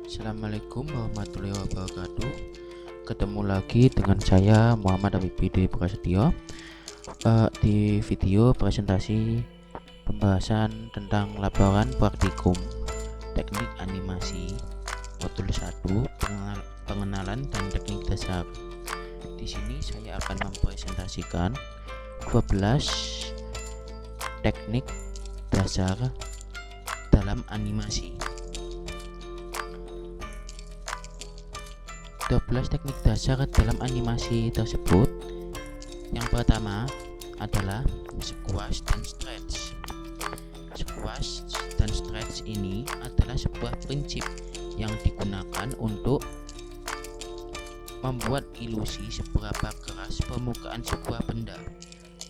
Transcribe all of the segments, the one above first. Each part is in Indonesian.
Assalamualaikum warahmatullahi wabarakatuh. Ketemu lagi dengan saya Muhammad Abibidi Prasetyo di video presentasi pembahasan tentang laporan praktikum teknik animasi modul 1 pengenalan dan teknik dasar. Di sini saya akan mempresentasikan 12 teknik dasar dalam animasi. 12 teknik dasar dalam animasi tersebut. Yang pertama adalah squash dan stretch. Squash dan stretch ini adalah sebuah prinsip yang digunakan untuk membuat ilusi seberapa keras permukaan sebuah benda.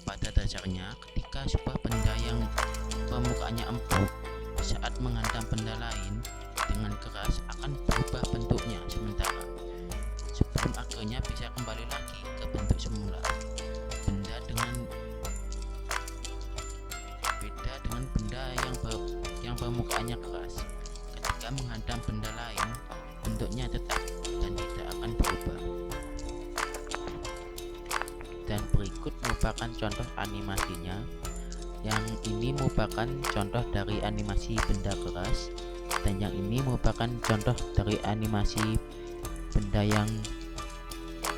Pada dasarnya, ketika sebuah benda yang permukaannya empuk saat menghantam benda lain dengan keras akan berubah bentuknya, sementara sebelum akhirnya bisa kembali lagi ke bentuk semula. Beda dengan benda yang permukaannya keras. Ketika menghantam benda lain, bentuknya tetap dan tidak akan berubah. Dan berikut merupakan contoh animasinya. Yang ini merupakan contoh dari animasi benda keras, dan yang ini merupakan contoh dari animasi benda yang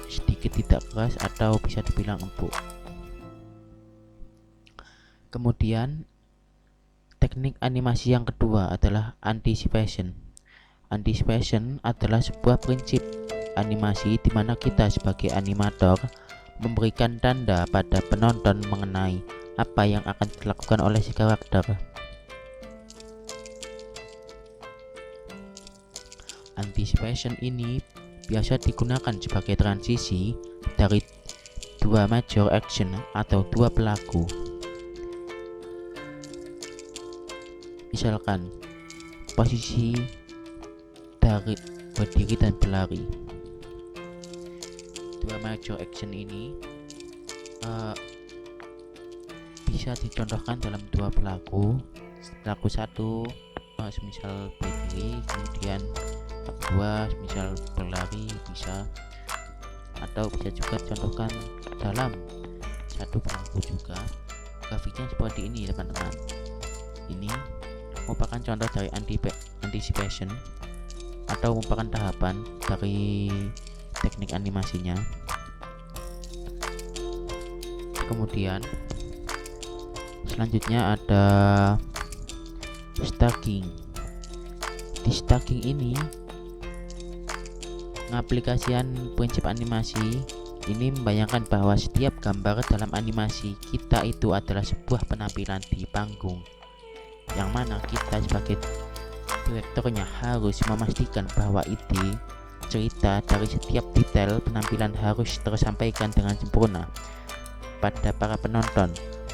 sedikit tidak keras atau bisa dibilang empuk. Kemudian teknik animasi yang kedua adalah anticipation. Anticipation adalah sebuah prinsip animasi di mana kita sebagai animator memberikan tanda pada penonton mengenai apa yang akan dilakukan oleh si karakter. Anticipation ini biasa digunakan sebagai transisi dari dua major action atau dua pelaku. Misalkan posisi dari berdiri dan berlari. Dua major action ini bisa dicontohkan dalam dua pelaku. Pelaku satu semisal berdiri, kemudian kedua misal berlari bisa, atau bisa juga contohkan dalam satu pelaku juga. Grafiknya seperti ini teman-teman. Ini merupakan contoh dari anticipation atau merupakan tahapan dari teknik animasinya. Kemudian selanjutnya ada stacking. Di stacking ini pengaplikasian prinsip animasi ini membayangkan bahwa setiap gambar dalam animasi kita itu adalah sebuah penampilan di panggung, yang mana kita sebagai direkturnya harus memastikan bahwa ide cerita dari setiap detail penampilan harus tersampaikan dengan sempurna pada para penonton.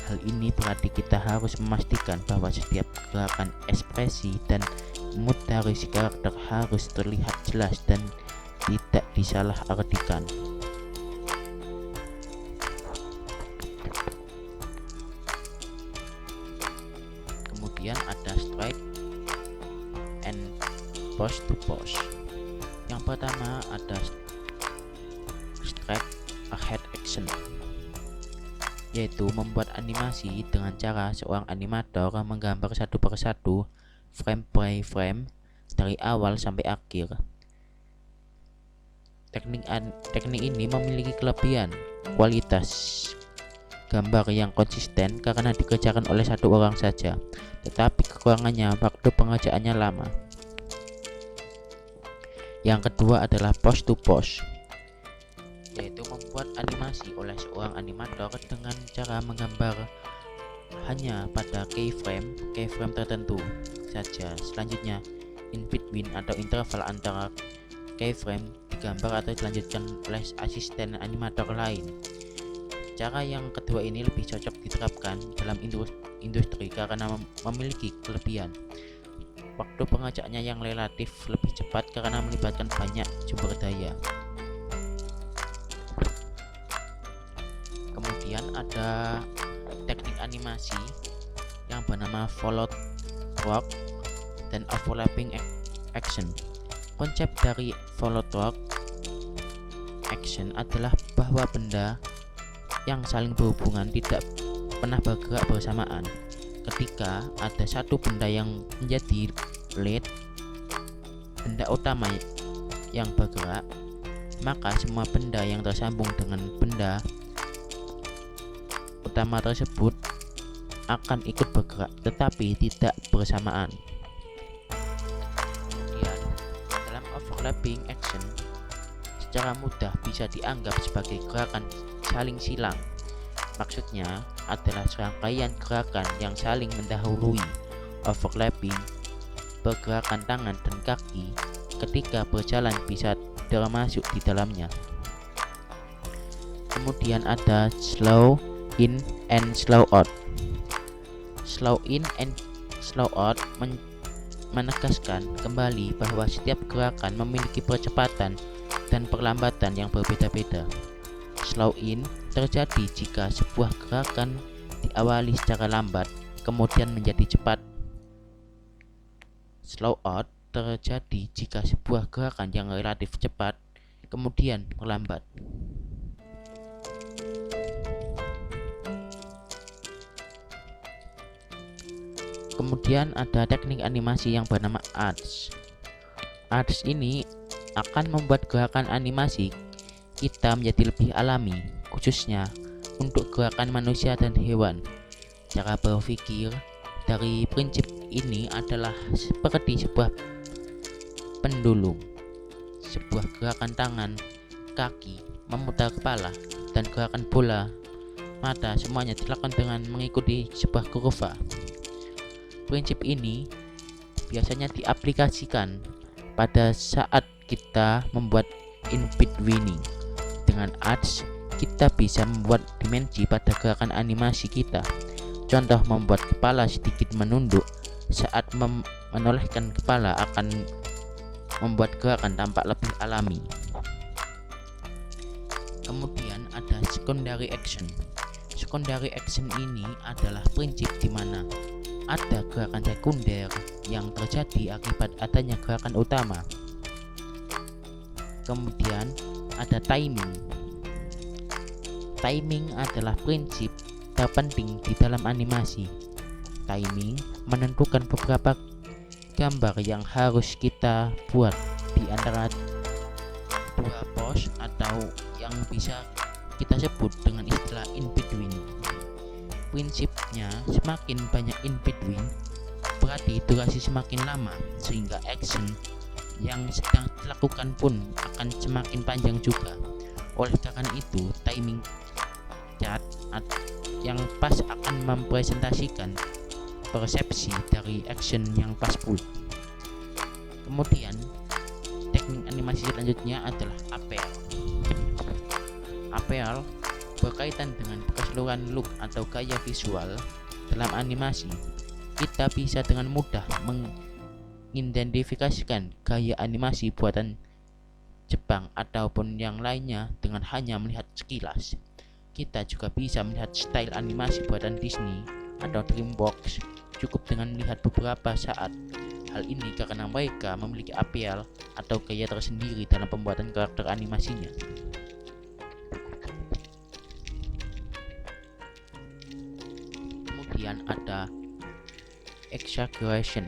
Hal ini berarti kita harus memastikan bahwa setiap gerakan, ekspresi, dan mood dari si karakter harus terlihat jelas dan tidak disalahartikan. Kemudian ada strike and pose to pose. Yang pertama ada strike ahead action, yaitu membuat animasi dengan cara seorang animator menggambar satu persatu, frame by frame, dari awal sampai akhir. Teknik ini memiliki kelebihan kualitas gambar yang konsisten karena dikerjakan oleh satu orang saja, tetapi kekurangannya waktu pengerjaannya lama. Yang kedua adalah pose to pose, yaitu membuat animasi oleh seorang animator dengan cara menggambar hanya pada keyframe tertentu saja. Selanjutnya in between atau interval antara keyframe digambar atau dilanjutkan oleh asisten animator lain. Cara yang kedua ini lebih cocok diterapkan dalam industri karena memiliki kelebihan waktu pengerjaannya yang relatif lebih cepat karena melibatkan banyak sumber daya. Kemudian ada teknik animasi yang bernama followed work dan overlapping action. Konsep dari Voltron action adalah bahwa benda yang saling berhubungan tidak pernah bergerak bersamaan. Ketika ada satu benda yang menjadi lead, benda utama yang bergerak, maka semua benda yang tersambung dengan benda utama tersebut akan ikut bergerak tetapi tidak bersamaan. Kemudian, dalam overlapping action secara mudah bisa dianggap sebagai gerakan saling silang. Maksudnya adalah serangkaian gerakan yang saling mendahului. Overlapping pergerakan tangan dan kaki ketika berjalan bisa termasuk di dalamnya. Kemudian ada slow in and slow out. Slow in and slow out menegaskan kembali bahwa setiap gerakan memiliki percepatan dan perlambatan yang berbeda-beda. Slow in terjadi jika sebuah gerakan diawali secara lambat kemudian menjadi cepat. Slow out terjadi jika sebuah gerakan yang relatif cepat kemudian melambat. Kemudian ada teknik animasi yang bernama arts. Arts ini akan membuat gerakan animasi kita menjadi lebih alami, khususnya untuk gerakan manusia dan hewan. Cara berpikir dari prinsip ini adalah seperti sebuah pendulum. Sebuah gerakan tangan, kaki, memutar kepala, dan gerakan bola mata semuanya dilakukan dengan mengikuti sebuah kurva. Prinsip ini biasanya diaplikasikan pada saat kita membuat in-betweening. Dengan arts, kita bisa membuat dimensi pada gerakan animasi kita. Contoh, membuat kepala sedikit menunduk saat menolehkan kepala akan membuat gerakan tampak lebih alami. Kemudian ada secondary action. Secondary action ini adalah prinsip di mana ada gerakan sekunder yang terjadi akibat adanya gerakan utama. Kemudian ada timing. Timing adalah prinsip terpenting di dalam animasi. Timing menentukan beberapa gambar yang harus kita buat di antara dua pose atau yang bisa kita sebut dengan istilah in between. Prinsipnya, semakin banyak in between berarti durasi semakin lama, sehingga action yang sedang dilakukan pun akan semakin panjang juga. Oleh karena itu, timing chart yang pas akan mempresentasikan persepsi dari action yang pas pula. Kemudian, teknik animasi selanjutnya adalah appeal. Appeal berkaitan dengan keseluruhan look atau gaya visual dalam animasi. Kita bisa dengan mudah mengidentifikasikan gaya animasi buatan Jepang ataupun yang lainnya dengan hanya melihat sekilas. Kita juga bisa melihat style animasi buatan Disney atau DreamWorks cukup dengan melihat beberapa saat. Hal ini karena mereka memiliki appeal atau gaya tersendiri dalam pembuatan karakter animasinya. Kemudian ada exaggeration.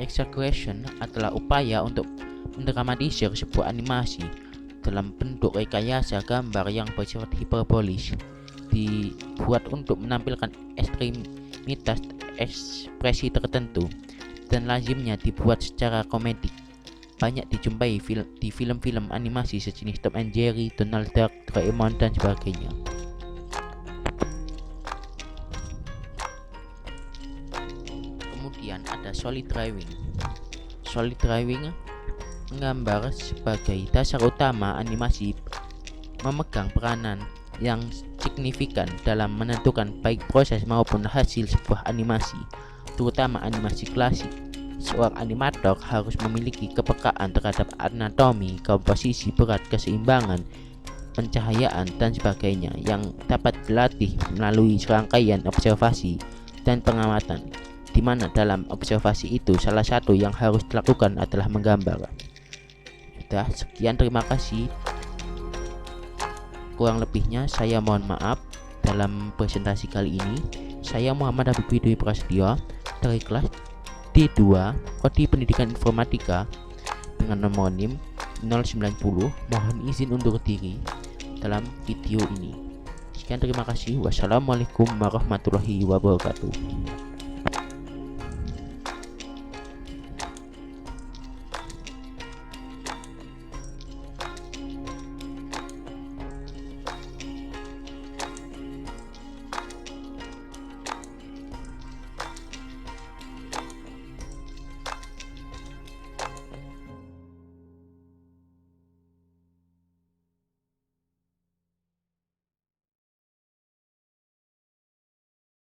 Exaggeration adalah upaya untuk mendramatisir sebuah animasi dalam bentuk rekayasa gambar yang bersifat hiperbolis, dibuat untuk menampilkan ekstremitas ekspresi tertentu, dan lazimnya dibuat secara komedik. Banyak dijumpai di film-film animasi sejenis Tom and Jerry, Donald Duck, Doraemon, dan sebagainya. Kemudian ada solid drawing. Solid drawing menggambar sebagai dasar utama animasi memegang peranan yang signifikan dalam menentukan baik proses maupun hasil sebuah animasi, terutama animasi klasik. Seorang animator harus memiliki kepekaan terhadap anatomi, komposisi berat, keseimbangan, pencahayaan, dan sebagainya yang dapat dilatih melalui serangkaian observasi dan pengamatan, di mana dalam observasi itu salah satu yang harus dilakukan adalah menggambar. sudah. Sekian, terima kasih. Kurang lebihnya saya mohon maaf dalam presentasi kali ini. Saya Muhammad Habib Dwi Prasetyo dari kelas D2 Prodi Pendidikan Informatika dengan nomor NIM 090. Mohon izin undur diri dalam video ini. Sekian, terima kasih. Wassalamualaikum warahmatullahi wabarakatuh.